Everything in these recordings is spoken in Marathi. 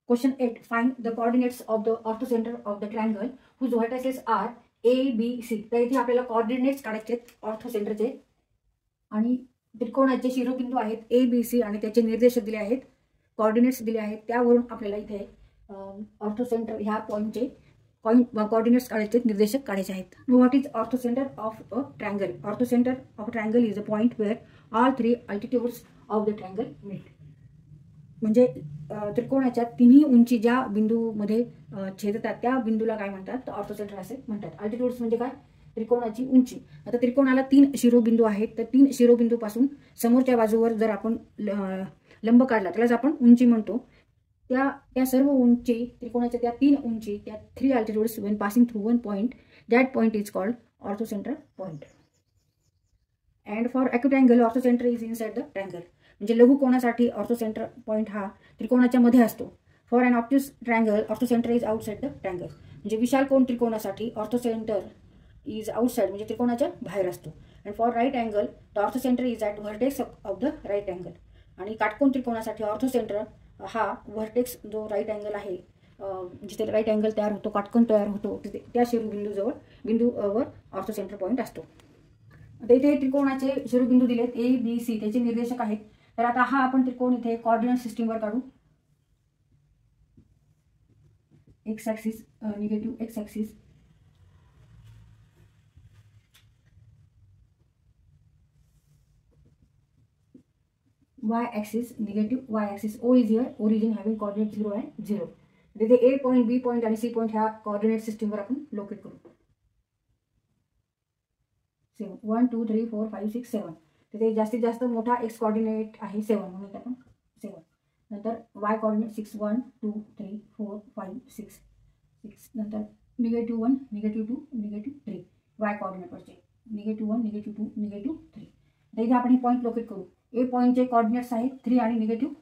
Question 8. Find the coordinates of the orthocenter of the triangle whose vertices are A, B, C. तर इथे आपल्याला कोऑर्डिनेट्स काढायचे ऑर्थोसेंटरचे आणि त्रिकोणाचे शिरोबिंदू आहेत A, B, C आणि त्याचे निर्देशक दिले आहेत, कोऑर्डिनेट्स दिले आहेत. त्यावरून आपल्याला इथे ऑर्थोसेंटर ह्या पॉइंटचे कोऑर्डिनेट्स काढायचे, निर्देशक काढायचे आहेत. What is orthocentre of a triangle? Orthocentre of triangle is a point where all three altitudes of the triangle meet. म्हणजे त्रिकोणाच्या तिन्ही उंची ज्या बिंदूमध्ये छेदतात त्या बिंदूला काय म्हणतात? तर ऑर्थोसेंटर असे म्हणतात. अल्टिट्यूड्स म्हणजे काय? त्रिकोणाची उंची. आता त्रिकोणाला 3 शिरोबिंदू आहेत, तर 3 शिरोबिंदूपासून समोरच्या बाजूवर जर आपण लंब काढला त्यालाच आपण उंची म्हणतो. त्या सर्व उंची त्रिकोणाच्या त्या 3 उंची, त्या 3 altitudes when passing through one point, that point is called orthocentre point. And for acute angle orthocentre is inside the triangle. म्हणजे लघु कोणासाठी ऑर्थोसेंटर पॉइंट हा त्रिकोणाच्या मध्ये असतो. For an obtuse triangle orthocentre is outside the triangle. म्हणजे विशाल कोन त्रिकोणासाठी ऑर्थोसेंटर इज आउटसाइड म्हणजे त्रिकोणाच्या बाहेर असतो. And for right angle the orthocentre is at vertex of the right angle. आणि काटकोन त्रिकोणासाठी ऑर्थोसेंटर हा व्हर्टेक्स जो राईट अँगल आहे, जिथे राईट अँगल तयार होतो, काटकोन तयार होतो, तिथे त्या बिंदूवर ऑर्थोसेंटर पॉइंट असतो. आता इथे त्रिकोणाचे शिरोबिंदू दिलेत A, B, C, त्याचे निर्देशक आहेत. तर आता हा आपण त्रिकोण इथे कोऑर्डिनेट सिस्टीमवर काढू. X axis, negative x axis, y axis, negative y axis. O is here, origin having coordinate 0 and 0. तिथे A पॉइंट, B पॉइंट आणि C पॉइंट ह्या कोऑर्डिनेट सिस्टीमवर आपण लोकेट करू. 7 1 2 3 4 5 6 7. तिथे जास्तीत जास्त मोठा x कोऑर्डिनेट आहे 7 म्हणून आपण 7. नंतर y कोऑर्डिनेट 6 1 2 3 4 5 6 6. नंतर -1 -2 -3 y कोऑर्डिनेटवरचे -1 -2 -3. तर इथे आपण हे पॉइंट लोकेट करू. A पॉइंटचे कोऑर्डिनेट्स आहेत 3 आणि -2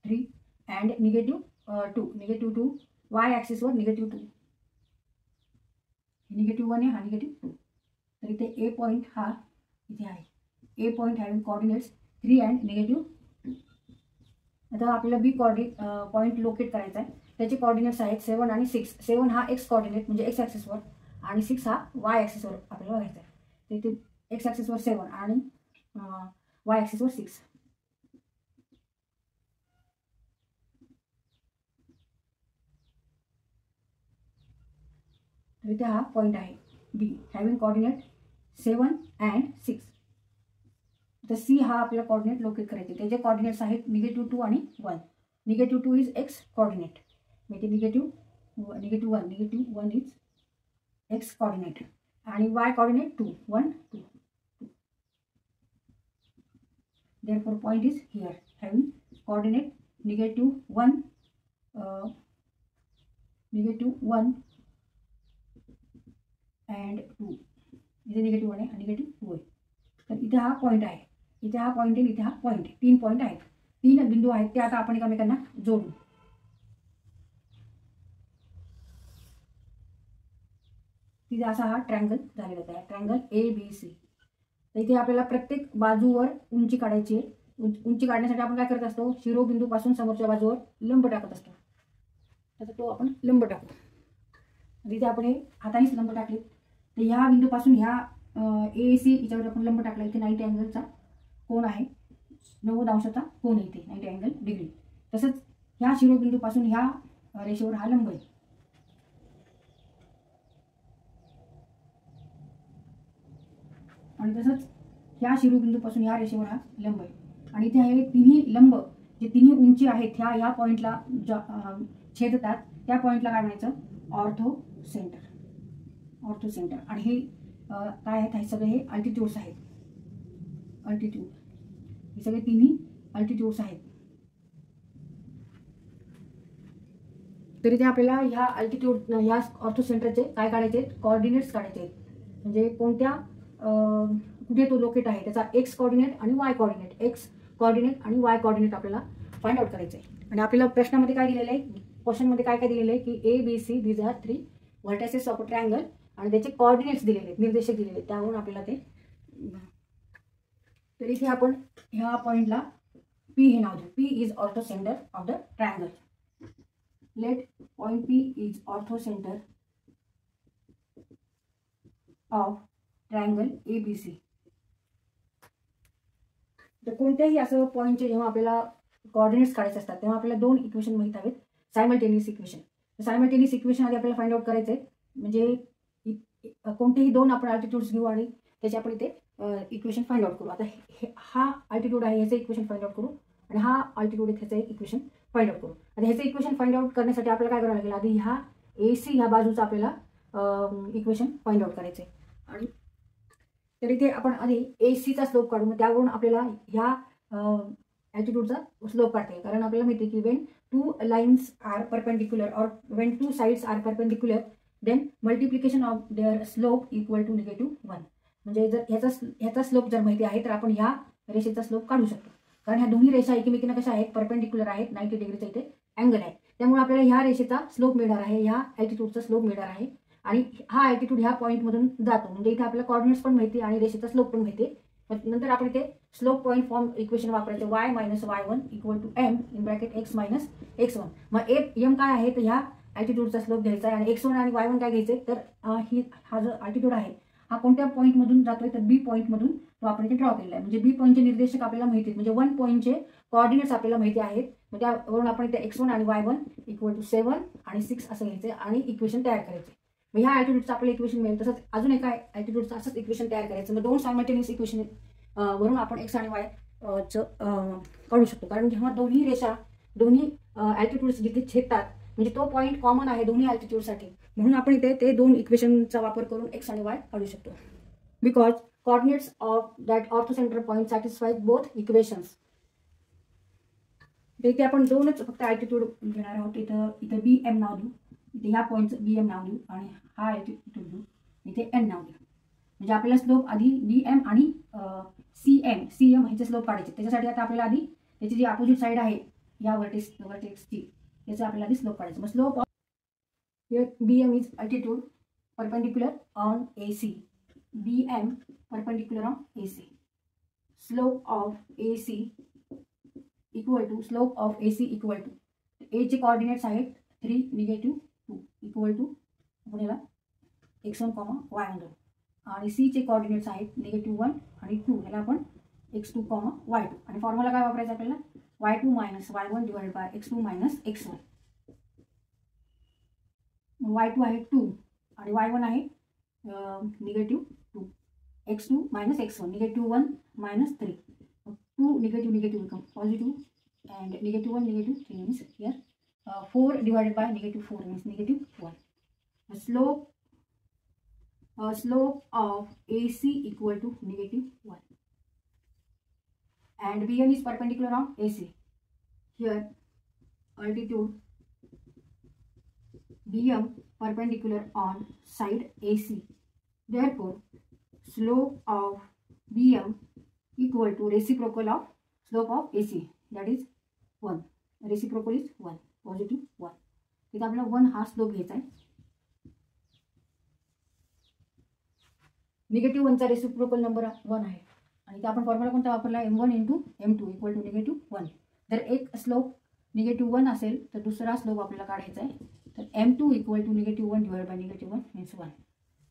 3 अँड -2 2 y ॲक्सिसवर -2 -1 आहे, हा -2. तर इथे A पॉइंट हा इथे आहे. A point having coordinates 3 and -2. आता आपल्याला B पॉइंट लोकेट करायचा आहे. त्याचे कोऑर्डिनेट्स आहेत 7 आणि 6. 7 हा x कोऑर्डिनेट म्हणजे x ॲक्सिसवर आणि 6 हा y ॲक्सिसवर आपल्याला बघायचा आहे. तर इथे x ॲक्सिसवर 7 आणि y ॲक्सिसवर 6. तर इथे हा पॉइंट आहे B हॅविंग कोऑर्डिनेट 7 अँड 6. तर C हा आपला कोऑर्डिनेट लोकेट करायचे. त्याचे कोऑर्डिनेट्स आहेत -2 आणि 1. -2 इज x कोऑर्डिनेट, म्हणजे -1 इज x कोऑर्डिनेट आणि y coordinate 2 1 2. Therefore point is here having coordinate -1 and 2. इथे -1 आहे आणि -2 आहे. तर इथे हा पॉइंट आहे, इथे हा पॉइंट आहे, इथे हा पॉइंट. 3 पॉइंट आहेत, 3 बिंदू आहेत. ते आता आपण एकमेकांना जोडू. तिथे असा हा ट्रायंगल झालेला आहे, ट्रायंगल ABC. तर इथे आपल्याला प्रत्येक बाजूवर उंची काढायची आहे. उंची काढण्यासाठी आपण काय करत असतो? शिरोबिंदूपासून समोरच्या बाजूवर लंब टाकत असतो. आता तो आपण लंब टाकू. इथे आपण हे हातानेच लंब टाकले. तर ह्या बिंदूपासून ह्या AC याच्यावर आपण लंब टाकला. इथे 90 अँगलचा कोन आहे, 90 अंशाचा कोन आहे इथे, 90 अँगल डिग्री. तसंच ह्या शिरोबिंदूपासून ह्या रेषेवर हा लंब आहे. आणि तसंच ह्या शिरोबिंदूपासून ह्या रेषेवर हा लंब आहे. आणि इथे हे तिन्ही लंब जे तिन्ही उंची आहेत ह्या पॉइंटला छेदतात, त्या पॉइंटला काय म्हणायचं? ऑर्थोसेंटर. आणि हे काय आहेत? हे सगळे हे अल्टिट्यूड्स आहेत. हे सगळे तिन्ही अल्टिट्यूड्स आहेत. तर इथे आपल्याला ह्या ऑर्थोसेंटरचे काय काढायचे? कोऑर्डिनेट्स काढायचे आहेत. म्हणजे कुठे तो लोकेट आहे त्याचा x कोऑर्डिनेट आणि y कोऑर्डिनेट, x कोऑर्डिनेट आणि y कोऑर्डिनेट आपल्याला फाइंड आउट करायचं आहे. आणि आपल्याला प्रश्नामध्ये काय दिलेलं आहे? क्वेश्चनमध्ये काय दिलेलं आहे की ABC these are 3 vertices of a triangle आणि त्याचे कोऑर्डिनेट्स दिलेले आहेत, निर्देशक दिलेले आहेत. त्यावरून आपल्याला ते, तर इथे आपण ह्या पॉइंटला P हे नाव देऊ. P is orthocenter of the triangle. Let point P is orthocenter of triangle ABC. तर कोणत्याही असं पॉईंटचे जेव्हा आपल्याला कोऑर्डिनेट्स काढायचे असतात तेव्हा आपल्याला दोन इक्वेशन माहित हवेत, सायमल्टेनियस इक्वेशन. सायमल्टेनियस इक्वेशन आधी आपल्याला फाइंड आउट करायचं आहे. म्हणजे कोणतेही दोन आपण अल्टिट्यूड्स घेऊ आणि त्याचे आपण इथे इक्वेशन फाइंड आउट करू. आता हा अल्टिट्यूड आहे, ह्याचं इक्वेशन फाइंड आउट करू आणि हा अल्टिट्यूड आहे, ह्याचं इक्वेशन फाइंड आउट करू. आता ह्याचं इक्वेशन फाइंड आउट करण्यासाठी आपल्याला काय करावं लागेल, आधी ह्या AC ह्या बाजूचं आपल्याला इक्वेशन फाइंड आउट करायचं आहे. आणि तर इथे आपण आधी ACचा स्लोप काढू, मग त्यावरून आपल्याला ह्या अल्टिट्यूडचा स्लोप काढता येईल. कारण आपल्याला माहिती आहे की when two lines are perpendicular और when two sides are perpendicular then multiplication of their slope equal to -1. म्हणजे जर ह्याचा स्लोप जर माहिती आहे तर आपण ह्या रेषेचा स्लोप काढू शकतो. कारण ह्या दोन्ही रेषा एकमेकींना कशा आहेत, परपेंडिक्युलर आहेत, 90 डिग्रीचा इथे अँगल आहे. त्यामुळे आपल्याला ह्या रेषेचा स्लोप मिळणार आहे, ह्या अल्टिट्यूडचा स्लोप मिळणार आहे. आणि हा अल्टिट्यूड ह्या पॉईंटमधून जातो. म्हणजे इथे आपल्याला कॉर्डिनेट्स पण माहिती आणि रेषेचा स्लोप पण माहिती. नंतर आपण इथे स्लोप पॉईंट फॉर्म इक्वेशन वापरायचं, y - y1 equal to m in bracket x - x1. मग m काय आहे तर ह्या अल्टिट्यूडचा स्लोप घ्यायचा आहे आणि x1 आणि y1 काय घ्यायचे तर हा जो अल्टिट्यूड आहे हा कोणत्या पॉईंटमधून जातोय तर B पॉईंटमधून तो आपण इथे ड्रॉ केलेला आहे. म्हणजे B पॉईंटचे निर्देशक आपल्याला माहिती आहेत, म्हणजे 1 पॉईंटचे कोऑर्डिनेट्स आपल्याला माहिती आहेत. मग त्यावरून आपण इथे x1 आणि y1 इक्वल टू 7 आणि 6 असं घ्यायचं आणि इक्वेशन तयार करायचे. मग ह्या अल्टिट्यूडचं आपल्याला इक्वेशन मिळेल. तसंच अजून एका अल्टिट्यूडचं असंच इक्वेशन तयार करायचं. मग दोन सायमल्टेनियस इक्वेशन वरून आपण x आणि y काढू शकतो. कारण जेव्हा दोन्ही रेषा दोन्ही अल्टिट्यूड्स जिथे छेदतात म्हणजे तो पॉईंट कॉमन आहे दोन्ही अल्टिट्यूडसाठी, म्हणून आपण इथे ते दोन इक्वेशनचा वापर करून x आणि y काढू शकतो. Because coordinates of that orthocentre point satisfies both equations. इथे आपण दोनच फक्त अल्टिट्यूड घेणार आहोत. इथं BM नाव देऊ, इथे ह्या पॉईंटचं BM नाव देऊ आणि हा अल्टिट्यूड देऊ, इथे N नाव देऊ. म्हणजे आपल्याला स्लोप आधी BM आणि CM ह्याचे स्लोप काढायचे. त्याच्यासाठी आता आपल्याला आधी त्याची जी अपोजिट साईड आहे या वर्टेक्सची याचं आपल्याला आधी स्लोप काढायचं. मग slope of BM is altitude perpendicular on AC. BM perpendicular on AC. Slope of AC equal to A चे कोऑर्डिनेट्स आहेत 3, -2 इक्वल टू आपण याला x1, y1 देऊ. आणि C चे कोऑर्डिनेट्स आहेत -1 आणि 2, ह्याला आपण x2, y2. आणि फॉर्म्युला काय वापरायचा आपल्याला, y2 - y1 divided by x2 - x1. y2 आहे 2 आणि y1 आहे -2. x2 - x1 -1 - 3. 2 negative become positive and -1 -3 means here 4 divided by -4 means -1. Slope of AC equal to -1 and BM is perpendicular on AC. Here altitude BM perpendicular on side AC. Therefore slope of BM equal to reciprocal of slope of AC, that is 1. Reciprocal is 1, positive 1. इथे आपल्याला 1 हा स्लोप घ्यायचा आहे. -1 चा रेसिप्रोकल नंबर 1 आहे आणि इथे आपण फॉर्म्युला कोणता वापरला, m1 × m2 इक्वल टू -1. जर एक स्लोप -1 असेल तर दुसरा स्लोप आपल्याला काढायचा आहे. तर m2 equal to -1 divide by -1 means 1.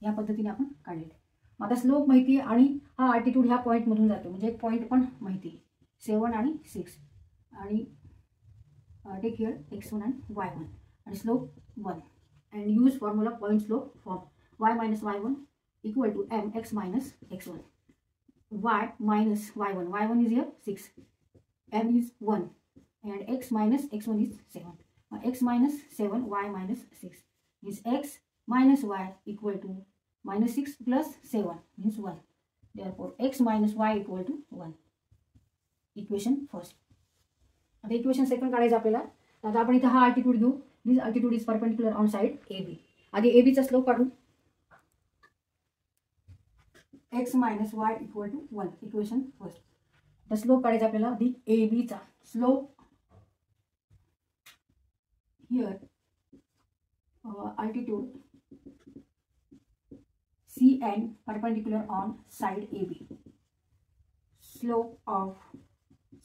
या पद्धतीने आपण काढलेले. आता स्लोप माहिती आहे आणि हा अल्टिट्यूड ह्या पॉईंटमधून जातो, म्हणजे एक पॉईंट पण माहिती आहे 7 आणि 6 आणि टेक हिअर x1 आणि y1 आणि slope 1 and use formula point slope form y - y1 equal to mx - x1. y minus y1, y1 is here 6, m is 1 and x minus x1 is 7. X minus 7, y minus 6 is x minus y equal to -6 plus 7 means 1. Therefore x minus y equal to 1. Equation first. आता इक्वेशन सेकंड काढायचं आपल्याला. आता आपण इथे हा अल्टिट्यूड घेऊ. This altitude is perpendicular on side AB. आधी AB चा स्लोप काढू. x minus y equal to 1. Equation first. आता स्लोप काढायचा आपल्याला. आधी AB चा slope here altitude CN perpendicular on side AB. Slope of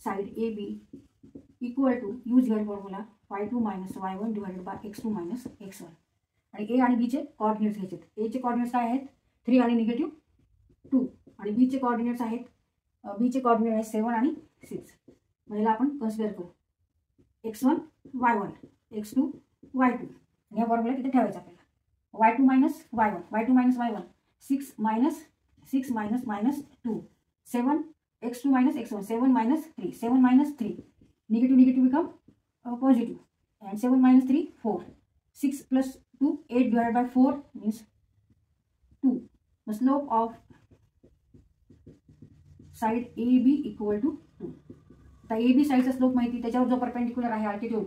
side A B equal to use your formula y2 minus y1 divided by x2 minus x1. आणि ए आणि बीचे कॉर्डिनेट्स घ्यायचे. एचे कॉर्डिनेट्स काय आहेत 3 आणि -2 आणि बीचे कॉर्डिनेट्स आहेत बीचे कॉर्डिनेट आहेत 7 आणि 6. याला आपण कन्सिडर करू x1 y1 x2 y2 आणि या फॉर्म्युला तिथे ठेवायचा आपल्याला. y2 minus y1 6 minus 2 7 x2 minus x1 7 minus 3 negative become positive and 7 minus 3 4 6 plus 2 8 divided by 4 means 2. The slope of side AB equal to 2. आता AB साइडचा स्लोप माहिती त्याच्यावर जो परपेंडिक्युलर आहे अल्टिट्यूड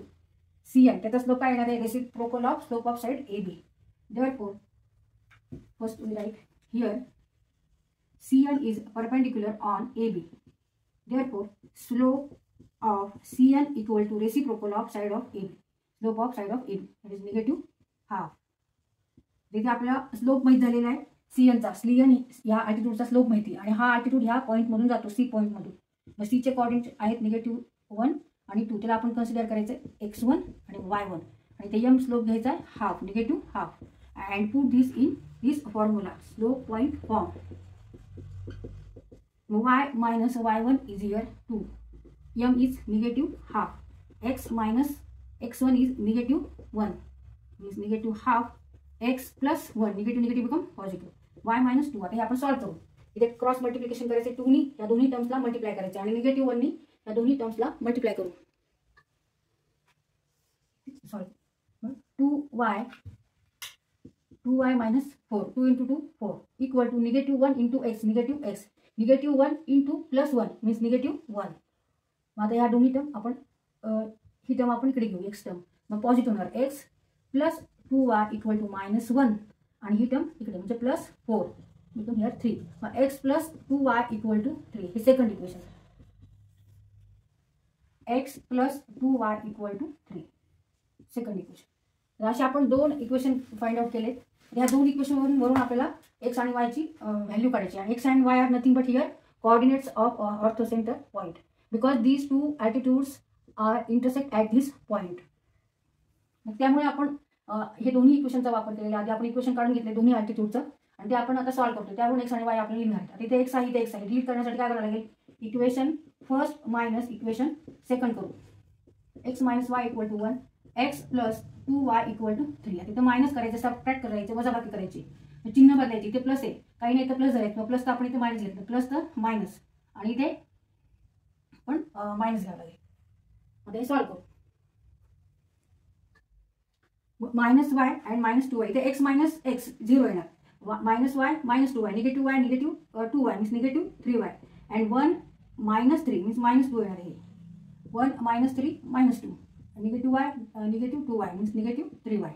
CN त्याचा स्लोप काय येणार आहे reciprocal of slope of side AB. Therefore first we write here CN is perpendicular on AB. Therefore slope of CN equal to reciprocal of side of AB. Slope of side of AB that is -12. तिथे आपल्याला स्लोप माहित झालेला आहे CN चा. CN या अल्टिट्यूडचा स्लोप माहिती आणि हा अल्टिट्यूड ह्या पॉइंट मधून जातो C पॉइंट मधून. मग C चे कोऑर्डिनेट आहेत -1 आणि 2. त्याला आपण कन्सिडर करायचं x1 आणि y1 आणि ते m स्लोप घ्यायचा आहे half -12 and put this in this formula slope point form. Y minus y1 is here 2. M is -12. X minus x1 is -1 means -12. X plus 1 negative become positive. Y minus 2. आता हे आपण सॉल्व करू. इथे क्रॉस मल्टिप्लिकेशन करायचे 2 नी या दोन्ही टर्म्सला मल्टिप्लाय करायचे आणि -1 नी या दोन्ही टर्म्सला मल्टिप्लाय करू. Sorry 2y minus 4 2 into 2 4 equal to -1 into x -1 into +1 means -1. मग आता ह्या दोन्ही टर्म आपण ही टर्म आपण इकडे घेऊ x टर्म. मग पॉझिटिव्ह होणार x plus 2y equal to -1 आणि ही टर्म इकडे म्हणजे +4 बिकम हिअर 3. मग x plus 2y equal to 3 हे second equation. x plus 2y equal to 3 second equation. तर असे आपण 2 इक्वेशन फाइंड आउट केलेत. ह्या 2 इक्वेशन वरून आपल्याला x आणि y ची व्हॅल्यू काढायची आहे. x and y are nothing but here coordinates of orthocentre point because these two altitudes are intersect at this point. त्यामुळे आपण हे दोन्ही इक्वेशनचा वापर केलेला. आधी आपण इक्वेशन काढून घेतले दोन्ही अल्टिट्यूडचं आणि ते आपण आता सॉल्व्ह करतो. त्यावरून x आणि y आपल्याला लिहिणार आहेत. आता इथे x आहे इथे x आहे. डिलीट करण्यासाठी काय करावं लागेल equation first minus equation second करू. x minus y equal to 1 x plus 2y equal to 3. आता इथे मायनस करायचं सबट्रॅक्ट करायचं वजाबाकी करायची चिन्ह बदलायची. इथे प्लस आहे काही नाही तर प्लस झाले किंवा प्लस तर आपण इथे मायनस घेतलं प्लस तर मायनस आणि इथे पण मायनस घ्यावं लागेल. आता हे सॉल्व्ह करू. -y and -2y इथे x मायनस x 0 येणार. -y -2y -2y -2y means -3y and 1 -3 means -2 येणार आहे. 1 -3 -2 -2y -2y means -3y.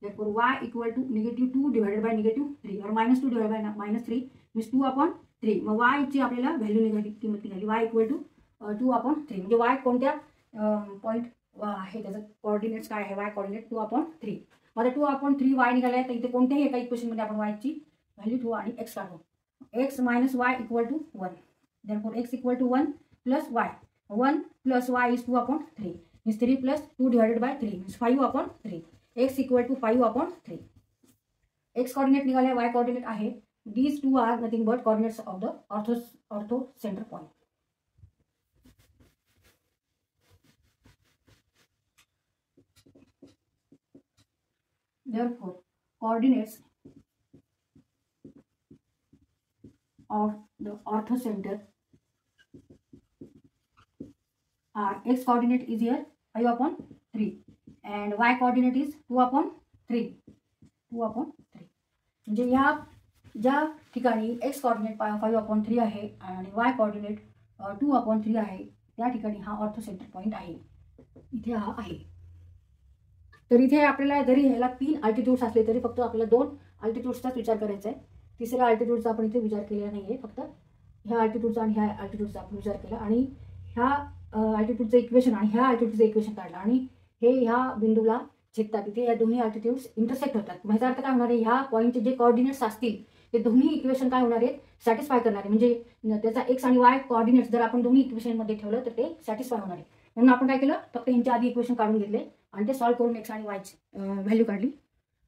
Therefore y equal to -2 divided by -3 or -2 divided by -3 means 2/3. मग y ची आपल्याला व्हॅल्यू निघाली किंमत निघाली y equal to 2/3 म्हणजे y कोणत्या पॉइंट आहे त्याचं कोऑर्डिनेट्स काय आहे y कोऑर्डिनेट 2/3. मग 2/3 y निघाला आहे तर इथे कोणत्याही एका इक्वेशन मध्ये आपण y ची व्हॅल्यू ठेवू आणि x काढू. x minus y equal to 1. Therefore x equal to 1 plus y. 1 plus y is 2/3 means 3 plus 2 divided by 3 means 5/3. x equal to 5/3. x coordinate निघाला y coordinate आहे. These two are nothing but coordinates of the ortho center point. Therefore coordinates of the orthocenter are x coordinate is here 5/3 and y coordinate is 2/3. म्हणजे ह्या ज्या ठिकाणी x coordinate 5/3 आहे आणि y coordinate 2/3 आहे त्या ठिकाणी हा ऑर्थोसेंटर पॉइंट आहे. इथे हा आहे. तर इथे आपल्याला जरी ह्याला 3 अल्टिट्यूड्स असले तरी फक्त आपल्याला 2 अल्टिट्यूड्सचाच विचार करायचा आहे. तिसऱ्या अल्टिट्यूडचा आपण इथे विचार केलेला नाहीये. फक्त ह्या अल्टिट्यूडचा आणि ह्या अल्टिट्यूडचा आपण विचार केला आणि ह्या अल्टिट्यूडचं इक्वेशन आणि ह्या अल्टिट्यूडचं इक्वेशन काढलं आणि हे ह्या बिंदूला छेदतात. इथे या दोन्ही अल्टिट्यूड्स इंटरसेक्ट होतात. ह्याचा अर्थ काय होणार आहे ह्या पॉईंटचे जे कोऑर्डिनेट्स असतील ते दोन्ही इक्वेशन काय होणार आहेत, सॅटिस्फाय करणारे. म्हणजे त्याचा एक्स आणि वाय कोऑर्डिनेट्स जर आपण दोन्ही इक्वेशनमध्ये ठेवलं तर ते सॅटिस्फाय होणार आहे. म्हणून आपण काय केलं, फक्त यांच्या आधी इक्वेशन काढून घेतले आणि ते सॉल्व्ह करून एक्स आणि वायची व्हॅल्यू काढली.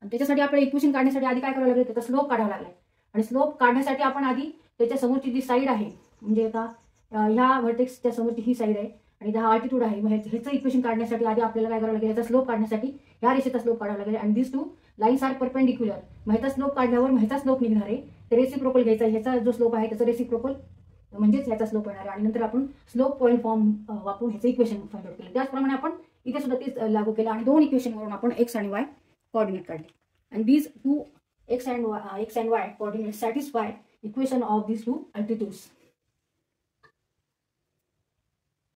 आणि त्याच्यासाठी आपल्याला इक्वेशन काढण्यासाठी आधी काय करावं लागेल, त्याचा स्लोप काढावा लागला. आणि स्लोप काढण्यासाठी आपण आधी त्याच्या समोरची जी साईड आहे, म्हणजे आता ह्या व्हर्टेक्सच्या समोरची ही साईड आहे आणि हा अल्टिट्यूड आहे. मग ह्याचं इक्वेशन काढण्यासाठी आधी आपल्याला काय करावं लागेल, याचा स्लोप काढण्यासाठी ह्या रेषेचा स्लोप काढावा लागेल. आणि दिस टू लाईन्स आर परपेंडिक्युलर. मग ह्याचा स्लोप काढल्यावर ह्याचा स्लोप निघणार आहे, तर रेसिप्रोकल घ्यायचा. ह्याचा जो स्लोप आहे त्याचा रेसिप्रोकल म्हणजेच ह्याचा स्लोप येणार आहे. आणि नंतर आपण स्लोप पॉईंट फॉर्म वापरून ह्याचं इक्वेशन फाइंड आउट केलं. त्याचप्रमाणे आपण इथे सुद्धा तेच लागू केलं आणि दोन इक्वेशनवरून आपण एक्स आणि वाय कोऑर्डिनेट काढले. आणि these two x and y coordinates satisfy equation of these two altitudes.